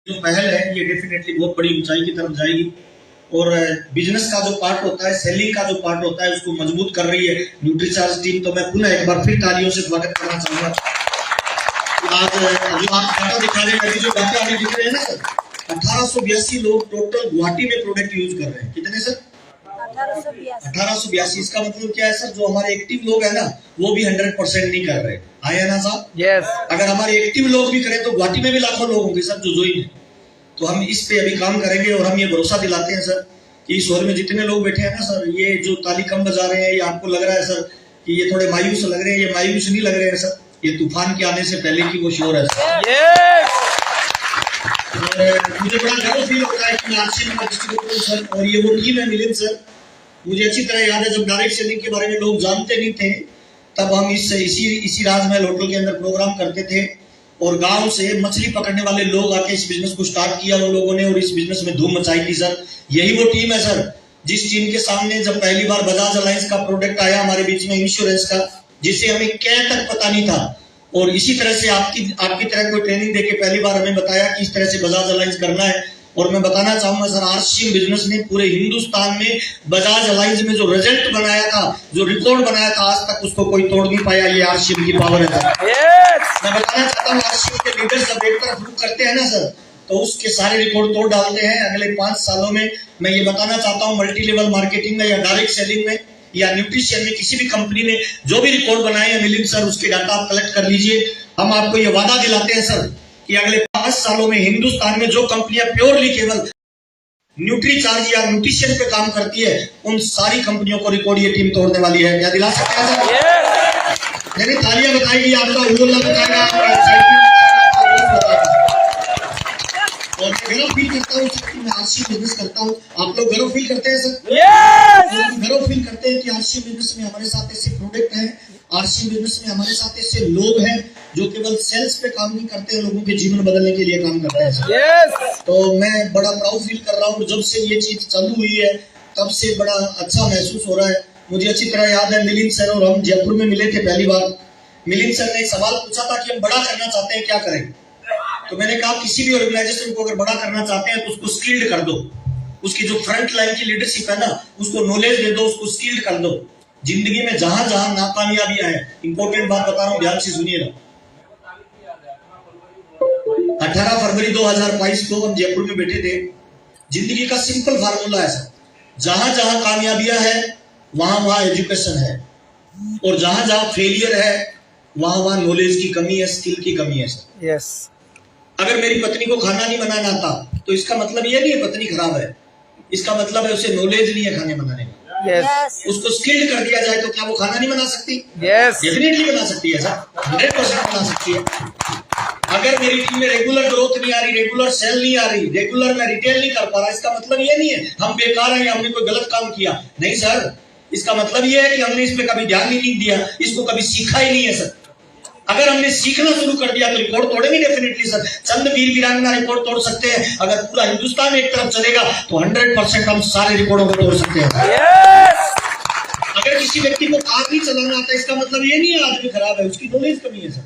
जो पहल है ये डेफिनेटली बहुत बड़ी ऊंचाई की तरफ जाएगी और बिजनेस का जो पार्ट होता है, सेलिंग का जो पार्ट होता है, उसको मजबूत कर रही है न्यूट्रीचार्ज टीम। तो मैं पुनः एक बार फिर तालियों से स्वागत करना चाहूंगा। आज जो आप डाटा दिखा रहे हैं, जो डाटा अभी दिख रहे हैं ना सर, 1882 लोग टोटल गुवाहाटी में प्रोडक्ट यूज कर रहे हैं। कितने सर? 1882। इसका मतलब क्या है सर, जो हमारे एक्टिव लोग है ना, वो भी 100% नहीं कर रहे। आया ना साहब? यस। अगर हमारे एक्टिव लोग भी करें तो गुवाहाटी में भी लाखों लोग होंगे सर जो ज्वाइन है। तो हम इस पे अभी काम करेंगे और हम ये भरोसा दिलाते हैं सर कि इस हॉल में जितने लोग बैठे हैं ना सर, ये जो ताली कम बजा रहे हैं, ये आपको लग रहा है सर कि ये थोड़े मायूस लग रहे हैं, ये मायूस नहीं लग रहे हैं सर, ये तूफान के आने से पहले की वो शोर है सर। मुझे बड़ा गर्व फील होता है कि मैं आरसी में डिस्ट्रीब्यूटर सर, और ये वो टीम है मिलिंद सर। मुझे अच्छी तरह याद है जब डायरेक्ट सेलिंग के बारे में लोग जानते नहीं थे, तब हम इसी राजमहल होटल के अंदर प्रोग्राम करते थे और गांव से मछली पकड़ने वाले लोग आके इस बिजनेस को स्टार्ट किया उन लोगों ने, और इस बिजनेस में धूम मचाई थी सर। यही वो टीम है सर जिस टीम के सामने जब पहली बार बजाज अलायंस का प्रोडक्ट आया हमारे बीच में, इंश्योरेंस का, जिसे हमें क्या तक पता नहीं था, और इसी तरह से आपकी तरह कोई ट्रेनिंग देके पहली बार हमें बताया कि इस तरह से बजाज अलायंस करना है। और मैं बताना चाहूंगा सर, आरसीएम बिजनेस ने पूरे हिंदुस्तान में बजाज अलायंस में जो रिजल्ट बनाया था, जो रिकॉर्ड बनाया था, आज तक उसको कोई तोड़ नहीं पाया। ये आरसीएम की पावर है सर। मैं बताना चाहता हूँ, आरसीएम के लीडर्स जब एक तरफ रुक करते हैं ना सर, तो उसके सारे रिकॉर्ड तोड़ डालते हैं। अगले 5 सालों में मैं ये बताना चाहता हूँ, मल्टी लेवल मार्केटिंग में या डायरेक्ट सेलिंग में या न्यूट्रिशन में किसी भी कंपनी ने जो भी रिकॉर्ड बनाए हैं मिलिंद सर, उसके डाटा आप कलेक्ट कर लीजिए। हम आपको ये वादा दिलाते हैं सर कि अगले 5 सालों में हिंदुस्तान में जो कंपनियां प्योरली केवल न्यूट्रीचार्ज या न्यूट्रिशन पे काम करती है, उन सारी कंपनियों को रिकॉर्ड ये टीम तोड़ने वाली है। क्या दिला सकते हैं सर? यानी तालियां बताएगी, आपका उल्ला बताएगा, और मैं गर्व फील करता हूँ कि मैं आरसी बिजनेस करता हूँ। आप लोग गर्व फील करते हैं सर? गर्व फील करते हैं कि आरसी बिजनेस में हमारे साथ ऐसे प्रोडक्ट हैं, आरसी बिजनेस में हमारे साथ ऐसे लोग हैं जो केवल सेल्स पे काम नहीं करते हैं, लोगों के जीवन बदलने के लिए काम करते हैं। तो मैं बड़ा प्राउड फील कर रहा हूँ। जब से ये चीज चालू हुई है तब से बड़ा अच्छा महसूस हो रहा है। मुझे अच्छी तरह याद है, मिलिंद सर और हम जयपुर में मिले थे पहली बार। मिलिंद सर ने एक सवाल पूछा था कि हम बड़ा करना चाहते हैं, क्या करें? तो मैंने कहा किसी भी ऑर्गेनाइजेशन को अगर बड़ा करना चाहते हैं तो उसको स्किल्ड कर दो। उसकी जो फ्रंट लाइन की लीडरशिप है ना, उसको नॉलेज दे दो, उसको स्किल्ड कर दो। जिंदगी में जहां जहां नाकामयाबियां हैं, इंपॉर्टेंट बात बता रहा हूं, ध्यान से सुनिएगा। 18 फरवरी 2022 को हम जयपुर में बैठे थे। जिंदगी का सिंपल फार्मूला है सर, जहां जहां कामयाबियां है वहां वहां एजुकेशन है, और जहां जहां फेलियर है वहां वहां नॉलेज की कमी है, स्किल की कमी है सर। यस। अगर मेरी पत्नी को खाना नहीं बनाना आता तो इसका मतलब ये नहीं है पत्नी खराब है, इसका मतलब है उसे नॉलेज नहीं है खाने बनाने का। Yes. उसको स्किल्ड कर दिया जाए तो क्या वो खाना नहीं बना सकती? Yes. डेफिनेटली बना सकती है सर, 100% बना सकती है। अगर मेरी टीम में रेगुलर ग्रोथ नहीं आ रही, रेगुलर सेल नहीं आ रही, रेगुलर मैं रिटेल नहीं कर पा रहा, इसका मतलब ये नहीं है हम बेकार हैं या हमने कोई गलत काम किया। नहीं सर, इसका मतलब ये है कि हमने इस पे कभी ध्यान ही नहीं दिया, इसको कभी सीखा ही नहीं है सर। अगर हमने सीखना शुरू कर दिया तो रिकॉर्ड तोड़ेंगे डेफिनेटली सर। चंद वीर वीरांगना रिकॉर्ड तोड़ सकते हैं, अगर पूरा हिंदुस्तान एक तरफ चलेगा तो 100% हम सारे रिकॉर्डों को तोड़ सकते हैं। अगर किसी व्यक्ति को कार नहीं चलाना आता, इसका मतलब ये नहीं है आदमी खराब है, उसकी नॉलेज कमी है सर।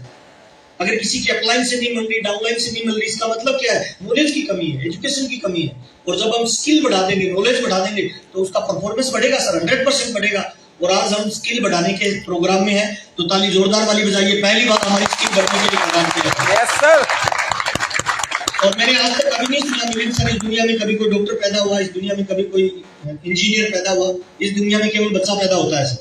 अगर किसी की अपलाइन से नहीं मिल रही, डाउनलाइन से नहीं मिल रही, इसका मतलब क्या है? नॉलेज की कमी है, एजुकेशन की कमी है। और जब हम स्किल बढ़ा देंगे, नॉलेज बढ़ा देंगे, तो उसका परफॉर्मेंस बढ़ेगा सर, 100% बढ़ेगा। और आज हम स्किल बढ़ाने के प्रोग्राम में हैं, तो ताली जोरदार वाली बजाइए। पहली बार हमारी स्किल बढ़ने के लिए प्रोग्राम किया। Yes sir. और मैंने आज तक कभी नहीं सुना मिलिंद सर, इस दुनिया में कभी कोई डॉक्टर पैदा हुआ, इस दुनिया में कभी कोई इंजीनियर पैदा हुआ, इस दुनिया में केवल बच्चा पैदा होता है सर।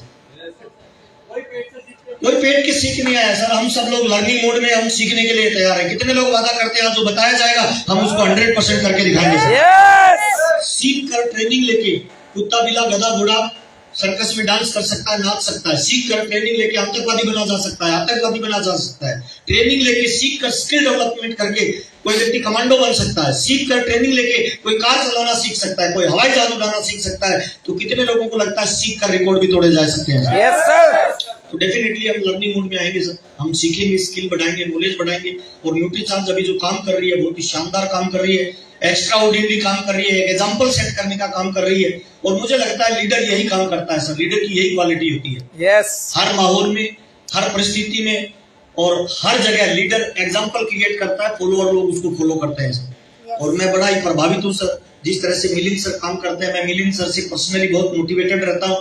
कोई पेट की सीख नहीं आया सर। हम सब लोग लर्निंग मोड में, हम सीखने के लिए तैयार हैं। कितने लोग वादा करते हैं जो बताया जाएगा हम उसको 100% करके दिखाएंगे सर। सीख कर ट्रेनिंग लेके कुत्ता बिला गधा घोड़ा सर्कस में डांस कर सकता है, नाच सकता है। सीख कर ट्रेनिंग लेके आतंकवादी बना जा सकता है, आतंकवादी बना जा सकता है। ट्रेनिंग लेके सीख कर स्किल डेवलपमेंट करके कोई व्यक्ति कमांडो बन सकता है। सीख कर ट्रेनिंग लेके कोई कार चलाना सीख सकता है, कोई हवाई जहाज उड़ाना सीख सकता है। तो कितने लोगों को लगता है सीख कर रिकॉर्ड भी तोड़े जा सकते हैं? Yes sir. तो डेफिनेटली हम लर्निंग मोड में आएंगे सर, हम सीखेंगे, स्किल बढ़ाएंगे, नॉलेज बढ़ाएंगे। और न्यूट्रीचार्ज अभी जो काम कर रही है बहुत ही शानदार काम कर रही है, एक्स्ट्रा ऑर्डिनरी काम कर रही है, एग्जाम्पल सेट करने का काम कर रही है। और मुझे लगता है लीडर यही काम करता है सर, लीडर की यही क्वालिटी होती है। यस। हर माहौल में, हर परिस्थिति में और हर जगह लीडर एग्जाम्पल क्रिएट करता है, फॉलोअर लोग उसको फॉलो करते हैं सर। और मैं बड़ा ही प्रभावित हूँ सर जिस तरह से मिलिंद सर काम करते हैं। मैं मिलिंद सर से पर्सनली बहुत मोटिवेटेड रहता हूँ।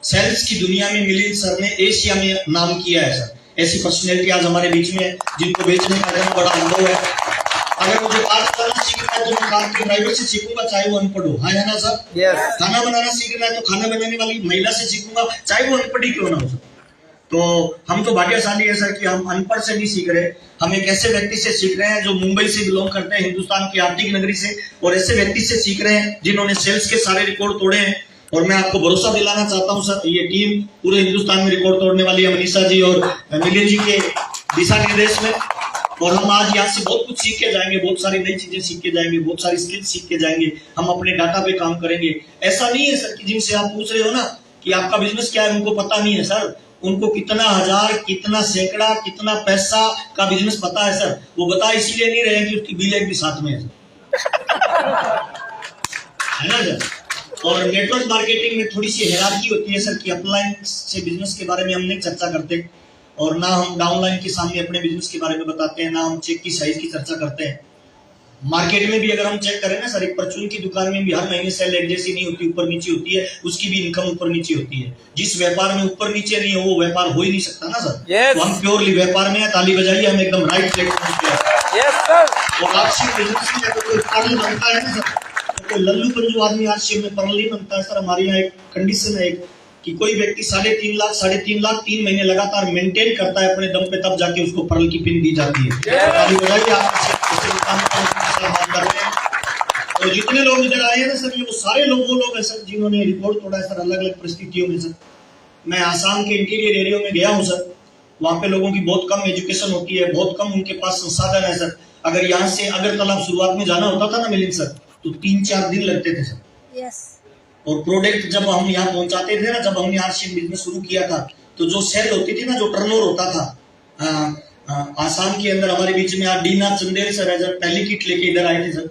सेल्स की दुनिया में मिलिंद सर ने एशिया में नाम किया है सर। ऐसी पर्सनैलिटी आज हमारे बीच में है जिनको बेचने का एकदम बड़ा अनुभव है। अगर मुझे कार चलाना सीखना है तो मैं कार के ड्राइवर से सीखूंगा, चाहे वो अनपढ़ हो। हाँ है ना सर? खाना बनाना सीखना है तो खाना बनाने वाली महिला से सीखूंगा, चाहे वो अनपढ़ ही क्यों ना हो सर। तो हम तो भाग्यशाली है सर कि हम अनपढ़ से नहीं सीख रहे, हम एक ऐसे व्यक्ति से सीख रहे हैं जो मुंबई से बिलोंग करते हैं, हिंदुस्तान की आर्थिक नगरी से, और ऐसे व्यक्ति से सीख रहे हैं जिन्होंने सेल्स के सारे रिकॉर्ड तोड़े हैं। और मैं आपको भरोसा दिलाना चाहता हूं सर, ये टीम पूरे हिंदुस्तान में रिकॉर्ड तोड़ने वाली है मनीषा जी और मिलिंद जी के दिशा निर्देश में। और हम आज यहाँ से बहुत कुछ सीख के जाएंगे, बहुत सारी नई चीजें सीख के जाएंगे, बहुत सारी स्किल सीख के जाएंगे। हम अपने डाटा पे काम करेंगे। ऐसा नहीं है सर कि जिनसे आप पूछ रहे हो ना कि आपका बिजनेस क्या है, उनको पता नहीं है सर। उनको कितना हजार, कितना सैकड़ा, कितना पैसा का बिजनेस पता है सर। वो बता इसीलिए नहीं रहे कि उसकी बिल भी साथ में है ना सर। और नेटवर्क मार्केटिंग में थोड़ी सी हायरार्की होती है सर कि अपलाइन से बिजनेस के बारे में हम नहीं चर्चा करते, और ना हम डाउनलाइन के सामने अपने बिजनेस के बारे में बताते हैं, ना हम चेक की साइज की चर्चा करते हैं। मार्केट में भी अगर हम चेक करें ना सर, एक परचून की दुकान में भी हर महीने सेल एक जैसी नहीं होती, ऊपर नीचे होती है, उसकी भी इनकम ऊपर नीचे होती है। जिस व्यापार में ऊपर नीचे नहीं हो वो व्यापार हो ही नहीं सकता ना सर। तो हम प्योरली व्यापार में है, ताली बजाइए, हम एकदम राइट प्लेटफॉर्म पे हैं। और आपसी बिजनेस में अगर कोई पानी बनता है ना सर, तो कोई लल्लू पंजू आदमी आज से में परल नहीं बनता है सर। हमारे यहाँ एक कंडीशन है कि कोई व्यक्ति 3.5 लाख 3 महीने लगातार मेंटेन करता है अपने दम पे, तब जाके उसको परल की पिन दी जाती है। ताली बजाइए आप। तो जितने लोग इधर आए हैं ना सर, ये वो सारे लोग हैं सर जिन्होंने रिकॉर्ड तोड़ा है सर, अलग अलग परिस्थितियों में सर। मैं आसाम के इंटीरियर एरिया में गया हूँ सर, वहां पे लोगों की बहुत कम एजुकेशन होती है, बहुत कम उनके पास संसाधन है सर। अगर यहाँ से अगरतला शुरुआत में जाना होता था ना मिलिंद सर, तो 3-4 दिन लगते थे सर। और प्रोडक्ट जब हम यहाँ पहुंचाते थे ना, जब हमने आरसीएम बिजनेस शुरू किया था, तो जो सेल होती थी ना, जो टर्नओवर होता था आसाम के अंदर, हमारे बीच में आज डीना चंदेल सर है, जब पहली किट लेके इधर आए थे सर।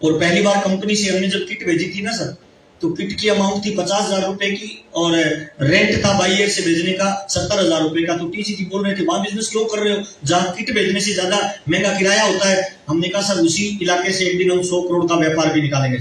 और पहली बार कंपनी से हमने जब किट भेजी थी ना सर, तो किट की अमाउंट थी 50,000 रुपए की, और रेंट था बाई एयर से भेजने का 70,000 रुपए का। तो टीसी जी बोल रहे थे वहां बिजनेस क्यों कर रहे हो जहाँ किट भेजने से ज्यादा महंगा किराया होता है। हमने कहा सर उसी इलाके से एक दिन हम 100 करोड़ का व्यापार भी निकालेंगे।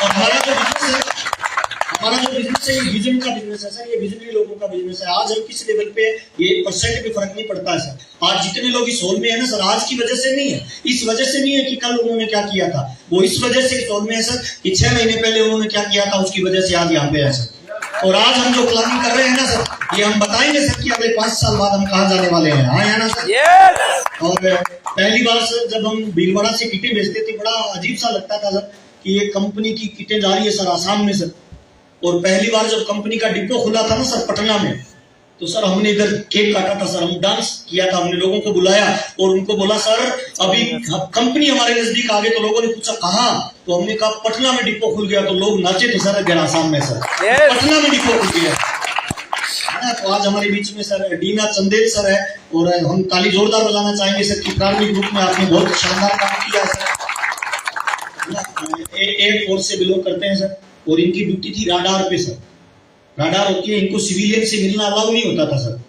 और हमारा जो बिजनेस है ये विजन का बिजनेस है सर, ये विजनरी लोगों का बिजनेस है। आज हम किस लेवल पे, ये 1% भी फर्क नहीं पड़ता है सर। आज जितने लोग इस हॉल में है ना सर, आज की वजह से नहीं है, इस वजह से नहीं है कि कल उन्होंने क्या किया था, वो इस वजह से इस हॉल में है सर कि 6 महीने पहले उन्होंने क्या किया था, उसकी वजह से आज यहाँ पे है सर। और आज हम जो प्लानिंग कर रहे हैं ना सर, ये हम बताएंगे सर कि अगले 5 साल बाद हम कहाँ जाने वाले हैं। हाँ है ना सर। और पहली बार सर जब हम भीलवाड़ा से किटें बेचते थे, बड़ा अजीब सा लगता था सर कि एक कंपनी की किटें जा रही है सर आसाम में सर। और पहली बार जब कंपनी का डिपो खुला था ना सर पटना में, तो सर हमने इधर केक काटा था सर, हम डांस किया था, हमने लोगों को बुलाया और उनको बोला सर अभी कंपनी हमारे नजदीक आ गई। तो लोगों ने पूछा कहाँ, तो हमने कहा पटना में डिपो खुल गया। तो लोग नाचे थे सर अगर आसाम में सर, पटना में डिपो खुल गया है ना। तो आज हमारे बीच में सर डीना चंदेल सर है, और हम ताली जोरदार बजाना चाहेंगे सर कि प्रारंभिक रूप में आपने बहुत शानदार काम किया सर। एयरफोर्स से बिलोंग करते हैं सर, और इनकी ड्यूटी थी राडार पे सर। राडार होती है, इनको सिविलियन से मिलना अलाउ नहीं होता था सर।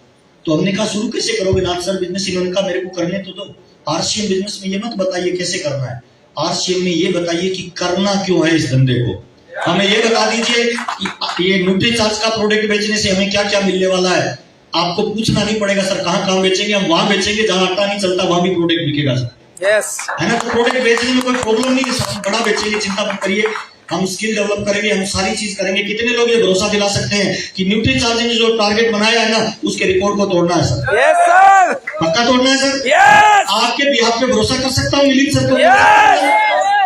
तो हमने कहा शुरू कैसे करोगे नाथ सर बिजनेस, इन्होंने कहा मेरे को करने तो दो। आरसीएम बिजनेस में ये मत बताइए कैसे करना है, आरसीएम में ये बताइए कि करना क्यों है इस धंधे को। हमें ये बता दीजिए कि ये न्यूट्रीचार्ज का प्रोडक्ट बेचने से हमें क्या क्या मिलने वाला है। आपको पूछना नहीं पड़ेगा सर कहाँ बेचेंगे, हम वहां बेचेंगे जहां आटा नहीं चलता, वहां भी प्रोडक्ट बिकेगा सर। है ना। तो प्रोडक्ट बेचने में कोई प्रॉब्लम नहीं है सर, हम बड़ा बेचेंगे, चिंता मत करिए। हम स्किल डेवलप करेंगे, हम सारी चीज करेंगे। कितने लोग ये भरोसा दिला सकते हैं कि न्यूट्रीचार्ज ने जो टारगेट बनाया है ना, उसके रिकॉर्ड को तोड़ना है सर। यस सर, पक्का तोड़ना है सर। यस, आपके बिहाफ पे भरोसा कर सकता हूँ मिलिंद सर को।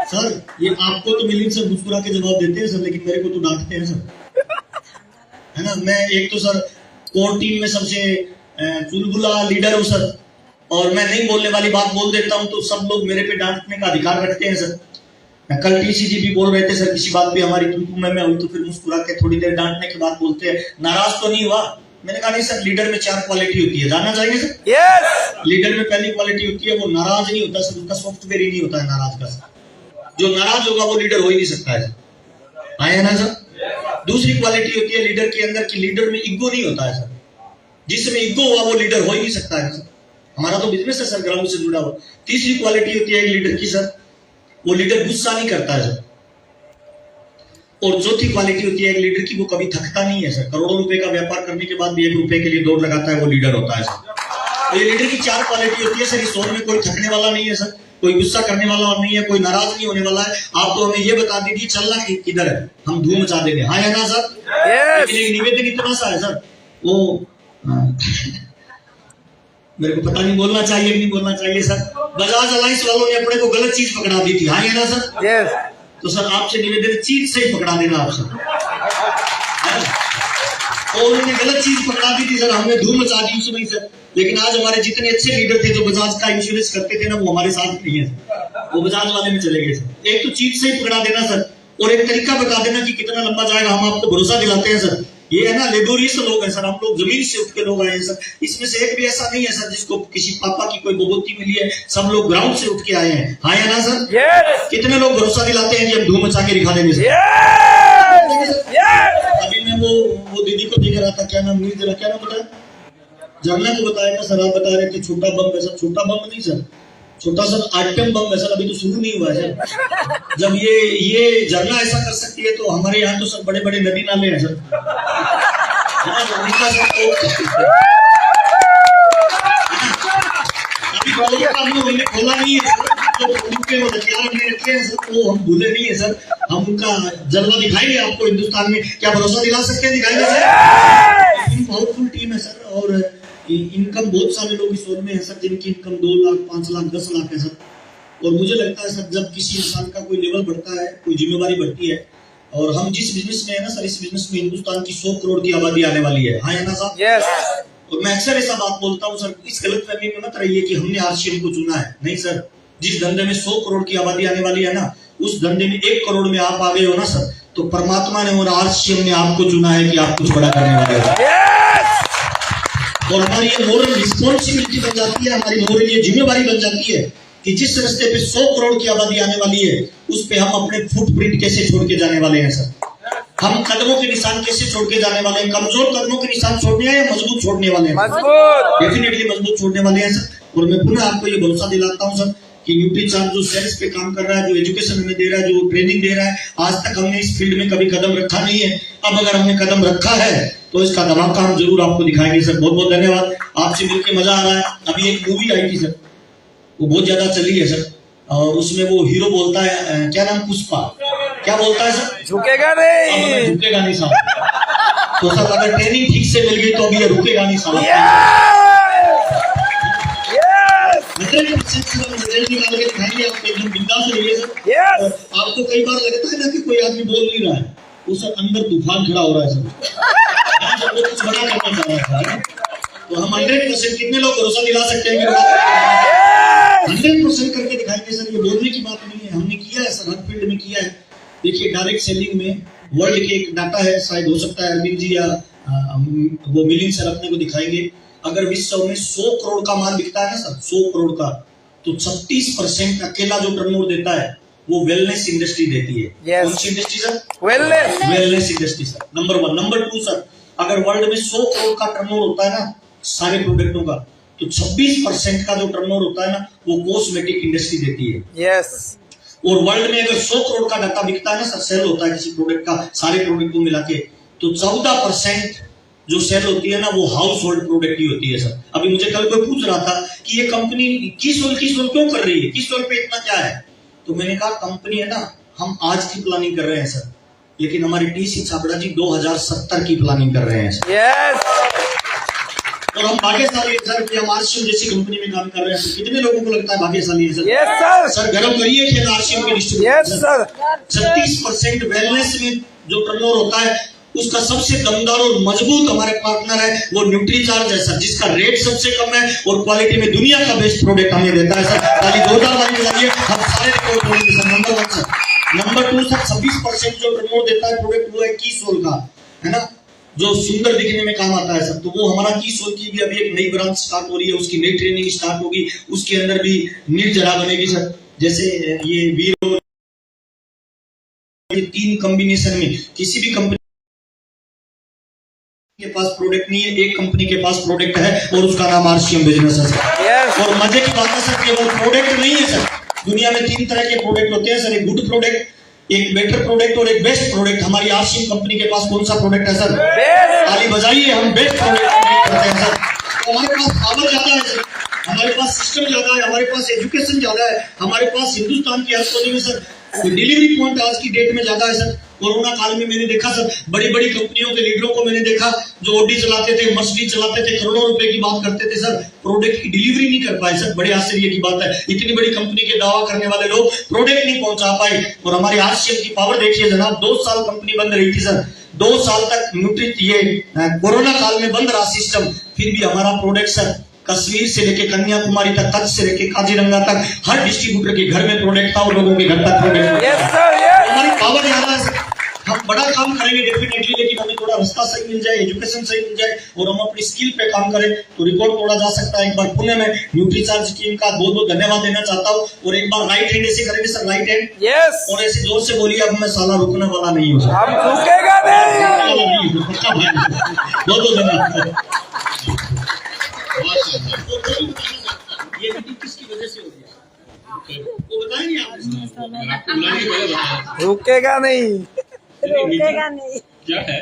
सर ये आपको तो मिलिंद सर मुस्कुरा के जवाब देते हैं सर, लेकिन मेरे को तो डांटते हैं सर, है ना। मैं एक तो सर कोर टीम में सबसे चुलबुला लीडर हूँ सर, और मैं नहीं बोलने वाली बात बोल देता हूँ तो सब लोग मेरे पे डांटने का अधिकार रखते हैं सर। कल टीसीजी भी बोल रहे थे सर किसी बात पे हमारी तुम में हुई, तो फिर मुस्कुरा के थोड़ी देर डांटने के बाद बोलते हैं नाराज तो नहीं हुआ। मैंने कहा नहीं सर, लीडर में 4 क्वालिटी होती है, जानना चाहेंगे सर। यस, लीडर में पहली क्वालिटी होती है वो नाराज नहीं होता सर, उसका सॉफ्टवेयर ही नहीं होता है नाराज का सर। जो नाराज होगा वो लीडर हो ही नहीं सकता है सर। आए ना सर। दूसरी क्वालिटी होती है लीडर के अंदर की लीडर में ईगो नहीं होता है सर। जिसमें ईगो हुआ वो लीडर हो ही नहीं सकता है सर। हमारा तो बिजनेस है सर, ग्राउंड से जुड़ा हुआ। तीसरी क्वालिटी होती है लीडर की सर वो लीडर गुस्सा नहीं करता है सर। और चौथी क्वालिटी होती है एक लीडर की, वो कभी थकता नहीं है सर। करोड़ों रुपए का व्यापार करने के बाद भी 1 रुपए के लिए दौड़ लगाता है, वो लीडर होता है सर। तो ये लीडर की 4 क्वालिटी होती है सर। इस दौर में कोई थकने वाला नहीं है सर, कोई गुस्सा करने वाला नहीं है, कोई नाराज नहीं होने वाला है। आप तो हमें ये बता दीजिए चलना किधर है, हम धूम मचा देंगे, हाँ या ना सर? लेकिन एक निवेदन इतना सा है सर, वो मेरे को पता नहीं बोलना चाहिए कि नहीं बोलना चाहिए सर। बजाज अलायंस वालों ने अपने को गलत चीज पकड़ा दी थी, हाँ या ना सर? तो सर आपसे निवेदन चीज से ही पकड़ा देना आप सर। और उन्होंने गलत चीज पकड़ा दी थी सर, हमने धूम मचा दी उसमें सर। लेकिन आज हमारे जितने अच्छे लीडर थे जो बजाज का इंश्योरेंस करते थे ना, वो हमारे साथ नहीं है, वो बजाज वाले में चले गए सर। एक तो चीज से ही पकड़ा देना सर, और एक तरीका बता देना कि कितना लंबा जाएगा। हम आपको भरोसा दिलाते हैं सर। ये है ना लेबोरियस लोग हैं सर, हम लोग जमीन से उठ के लोग आए हैं सर। इसमें से एक भी ऐसा नहीं है सर जिसको किसी पापा की कोई बबूती मिली है। सब लोग ग्राउंड से उठ के आए हैं, हाँ या ना सर? कितने लोग भरोसा दिलाते हैं कि हम धूम मचा के दिखा देंगे सर। अभी मैं वो दीदी को देख रहा था, क्या नाम नील, क्या नाम बताया, झरना को बताया था सर। आप बता रहे थे छोटा बम है सर। छोटा बम नहीं सर, छोटा सर आइटम बम है सर। अभी तो शुरू नहीं हुआ है सर। जब ये झरना ऐसा कर सकती है तो हमारे यहाँ तो सर बड़े बड़े नदी नाले हैं सर। अभी हमने खोला नहीं है सर, तो उनके वो हथियार हमने रखे हैं सर, वो हम भूले नहीं है सर। हम उनका जलवा दिखाएंगे आपको हिंदुस्तान में। क्या भरोसा दिला सकते हैं? दिखाएंगे सर। पावरफुल टीम है सर, और इनकम बहुत सारे लोग इस ओर में है सर जिनकी इनकम 2 लाख, 5 लाख, 10 लाख है सर। और मुझे लगता है सर जब किसी इंसान का कोई लेवल बढ़ता है, कोई जिम्मेवारी बढ़ती है, और हम जिस बिजनेस में है ना सर, इस बिजनेस में हिंदुस्तान की 100 करोड़ की आबादी आने वाली है, हाँ या ना साहब? yes. और मैं अक्सर ऐसा बात बोलता हूँ सर, इस गलतफहमी में मत रहिए कि हमने आरसीएम को चुना है। नहीं सर, जिस धंधे में 100 करोड़ की आबादी आने वाली है ना, उस धंधे में 1 करोड़ में आप आ गए हो ना सर, तो परमात्मा ने और आरसीएम ने आपको चुना है कि आप कुछ बड़ा करने वाले हो। और हमारी ये मोरल रिस्पॉन्सिबिलिटी बन जाती है, हमारी मोरल ये जिम्मेवारी बन जाती है कि जिस रास्ते पे 100 करोड़ की आबादी आने वाली है, उस पे हम अपने फुटप्रिंट कैसे छोड़ के जाने वाले हैं सर। हम कदमों के निशान कैसे छोड़ के जाने वाले हैं? कमजोर कदमों के निशान छोड़ने हैं या मजबूत छोड़ने वाले हैं? डेफिनेटली मजबूत छोड़ने वाले हैं सर। और मैं पुनः आपको ये भरोसा दिलाता हूँ सर कि न्यूट्रीचार्ज जो सेल्स पे काम कर रहा है, जो एजुकेशन हमें दे रहा है, जो ट्रेनिंग दे रहा है, आज तक हमने इस फील्ड में कभी कदम रखा नहीं है। अब अगर हमने कदम रखा है तो इसका धमाका हम जरूर आपको दिखाएंगे सर। बहुत बहुत धन्यवाद, आपसे मिलकर मजा आ रहा है। अभी एक मूवी आई थी सर, वो बहुत ज्यादा चली है सर, और उसमें वो हीरो बोलता है, क्या नाम, पुष्पा, क्या बोलता है सर? झुकेगा नहीं। झुकेगा नहीं साहब। तो सर अगर ट्रेनिंग ठीक से मिल गई तो अभी ये रुकेगा नहीं साहब। आपको कई बार लगता है ना कि कोई आदमी बोल नहीं रहा है, वो सर अंदर तूफान खड़ा हो रहा है सर, वो कुछ बड़ा करना चाह रहा है। तो हम 100% कितने लोग भरोसा दिला सकते हैं कि 100% करके दिखाएंगे सर। ये बोलने की बात नहीं है, हमने किया है सर, हर फील्ड में किया है। देखिए डायरेक्ट सेलिंग में वर्ल्ड के एक डाटा है, शायद हो सकता है अरविंद जी या वो मिलिंद सर अपने को दिखाएंगे। अगर विश्व में 100 करोड़ का माल बिकता है ना सर, 100 करोड़ का, तो 36% अकेला जो टर्नओवर देता है वो वेलनेस इंडस्ट्री देती है। कौन सी industry sir? Wellness industry sir, number 1। Number 2 sir, अगर वर्ल्ड में 100 करोड़ का टर्नओवर होता है ना सारे प्रोडक्टों का, तो 26% का जो टर्नओवर होता है ना, वो कॉस्मेटिक इंडस्ट्री देती है। और वर्ल्ड में अगर 100 करोड़ का डाटा बिकता है ना सर, सेल होता है किसी प्रोडक्ट का, सारे प्रोडक्ट को मिला के, तो 14% जो सेल होती है ना, वो हाउस होल्ड प्रोडक्ट ही होती है सर। अभी मुझे कल कोई पूछ रहा था कि ये कंपनी किस ओर क्यों कर रही है, किस ओर पे इतना क्या है? तो मैंने कहा कंपनी है ना, हम आज की प्लानिंग कर रहे हैं सर, लेकिन हमारी टीसी छाबड़ा जी 2070 की प्लानिंग कर रहे हैं सर। और हम भाग्यशाली है सर कि हम आरसीएम जैसी कंपनी में काम कर रहे हैं। तो कितने लोगों को लगता है भाग्यशाली है सर? सर गर्व करिए कि आरसीएम के डिस्ट्रीब्यूटर 36% वेलनेस में जो टर्नओवर होता है, उसका सबसे दमदार और मजबूत हमारे पार्टनर है वो न्यूट्रीचार्ज है सर, जिसका रेट सबसे कम है और क्वालिटी में दुनिया का बेस्ट प्रोडक्ट हमें देता है सर। ताली जोरदार वाली बजाइए, हम सारे रिकॉर्ड करेंगे sir. Number 1 sir. Number 2 sir, 26% जो टर्नओवर देता है प्रोडक्ट वो है कीसोल का, है ना, जो सुंदर दिखने में काम आता है सर। तो वो हमारा कीसोल की भी अभी एक नई ब्रांच स्टार्ट हो रही है, उसकी नई ट्रेनिंग स्टार्ट होगी, उसके अंदर भी निर्जरा बनेगी सर। जैसे ये वीरो 3 कॉम्बिनेशन में, किसी भी कंपनी के पास प्रोडक्ट नहीं है, एक कंपनी के पास प्रोडक्ट है और उसका नाम आरसीएम बिजनेस है सर। और मजे की बात है सर कि वो प्रोडक्ट नहीं है सर, दुनिया में 3 तरह के प्रोडक्ट होते हैं सर, एक गुड प्रोडक्ट, एक बेटर प्रोडक्ट और एक बेस्ट प्रोडक्ट। हमारी आशिम कंपनी के पास कौन सा प्रोडक्ट है सर? ताली बजाइए, हम बेस्ट प्रोडक्ट करते हैं सर। तो हमारे पास पावर ज्यादा है सर, हमारे पास सिस्टम ज्यादा है, हमारे पास एजुकेशन ज्यादा है, हमारे पास हिंदुस्तान की हर कोने में सर डिलीवरी पॉइंट आज की डेट में ज्यादा है सर। कोरोना काल में मैंने देखा सर, बड़ी बड़ी कंपनियों के लीडरों को मैंने देखा जो ऑडी चलाते थे, मर्सिडीज चलाते थे, करोड़ों रुपए की बात करते थे सर, प्रोडक्ट की डिलीवरी नहीं कर पाए सर। बड़े आश्चर्य की बात है, इतनी बड़ी कंपनी के दावा करने वाले लोग प्रोडक्ट नहीं पहुंचा पाए। और हमारे आशिम की पावर देखिए जनाब, 2 साल कंपनी बंद रही थी सर, 2 साल तक न्यूट्री ये कोरोना काल में बंद रहा सिस्टम, फिर भी हमारा प्रोडक्ट सर कश्मीर से लेके कन्याकुमारी तक, कच्छ से लेके काजीरंगा तक हर डिस्ट्रीब्यूटर के घर में प्रोडक्ट था और लोगों के घर तक प्रोडक्ट। हमारी पावर ज्यादा है सर, हम बड़ा काम करेंगे डेफिनेटली, लेकिन हमें थोड़ा रास्ता सही मिल जाए, एजुकेशन सही मिल जाए और हम अपनी स्किल पे काम करें तो रिकॉर्ड तोड़ा जा सकता है। एक बार पुणे में न्यूट्रीचार्ज टीम का बहुत बहुत धन्यवाद देना चाहता हूँ। और एक बार राइट हैंड ऐसे करेंगे सर, राइट हैंड यस, और ऐसे जोर से बोलिए, अब मैं साला रुकने वाला नहीं हूँ, हम रुकेगा नहीं। बहुत बहुत धन्यवाद। ये मीटिंग किसकी वजह से हो गया वो बताएंगे आप? रुकेगा नहीं, रुकेगा नहीं। क्या है?